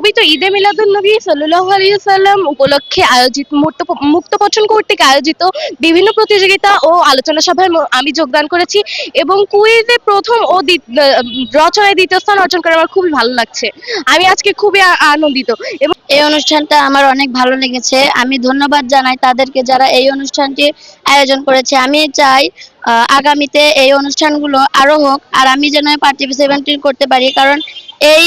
পবিত্র ঈদে মিলাদুন্নবী সাল্লাল্লাহু আলাইহি সাল্লাম উপলক্ষে আয়োজিত মুক্তপঠন কর্তৃক আয়োজিত বিভিন্ন প্রতিযোগিতা ও আলোচনা সভায় আমি যোগদান করেছি এবং কুইজে প্রথম ও রচনায় দ্বিতীয় স্থান অর্জন করে আমার খুবই ভালো লাগছে। আমি আজকে খুবই আনন্দিত এবং এই অনুষ্ঠানটা আমার অনেক ভালো লেগেছে। আমি ধন্যবাদ জানাই তাদেরকে যারা এই অনুষ্ঠানটি আয়োজন করেছে। আমি চাই আগামীতে এই অনুষ্ঠানগুলো আরো হোক, আর আমি যেন পার্টিসিপেট করতে পারি, কারণ এই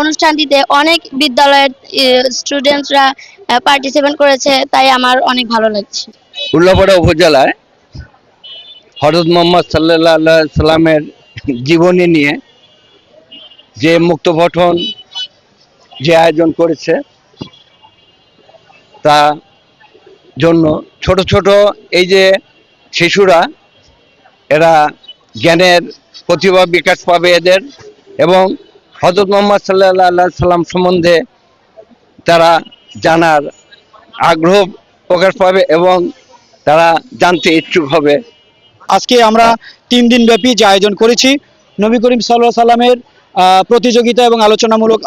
অনুষ্ঠানটিতে অনেক বিদ্যালয়ের স্টুডেন্টসরা পার্টিসিপেট করেছে, তাই আমার অনেক ভালো লাগছে। উল্লাপাড়া উপজেলায় হযরত মুহাম্মদ সাল্লাল্লাহু আলাইহি সাল্লামের জীবনী নিয়ে যে মুক্ত পঠন যে আয়োজন করেছে, তা জন্য ছোট ছোট এই যে শিশুরা, এরা জ্ঞানের প্রতিভা বিকাশ পাবে এদের, এবং হযরত মুহাম্মদ সাল্লাল্লাহু আলাইহি সাল্লাম সম্বন্ধে তারা জানার আগ্রহ প্রকাশ পাবে এবং তারা জানতে ইচ্ছুক হবে। আজকে আমরা 3 দিন ব্যাপী যে আয়োজন করেছি নবী করিম সাল্লাল্লাহু আলাইহি সাল্লামের প্রতিযোগিতা এবং আলোচনামূলক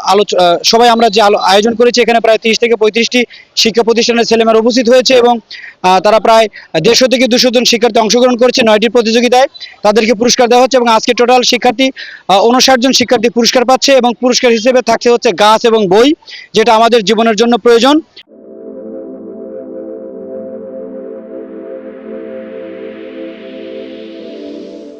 সবাই আমরা যে আয়োজন করেছি, এখানে প্রায় 30 থেকে 35টি শিক্ষা প্রতিষ্ঠানের ছেলেমেয়েরা উপস্থিত হয়েছে এবং তারা প্রায় 150 থেকে 200 জন শিক্ষার্থী অংশগ্রহণ করেছে 9টি প্রতিযোগিতায়। তাদেরকে পুরস্কার দেওয়া হচ্ছে এবং আজকে টোটাল শিক্ষার্থী 59 জন শিক্ষার্থী পুরস্কার পাচ্ছে এবং পুরস্কার হিসেবে থাকছে হচ্ছে গাছ এবং বই, যেটা আমাদের জীবনের জন্য প্রয়োজন।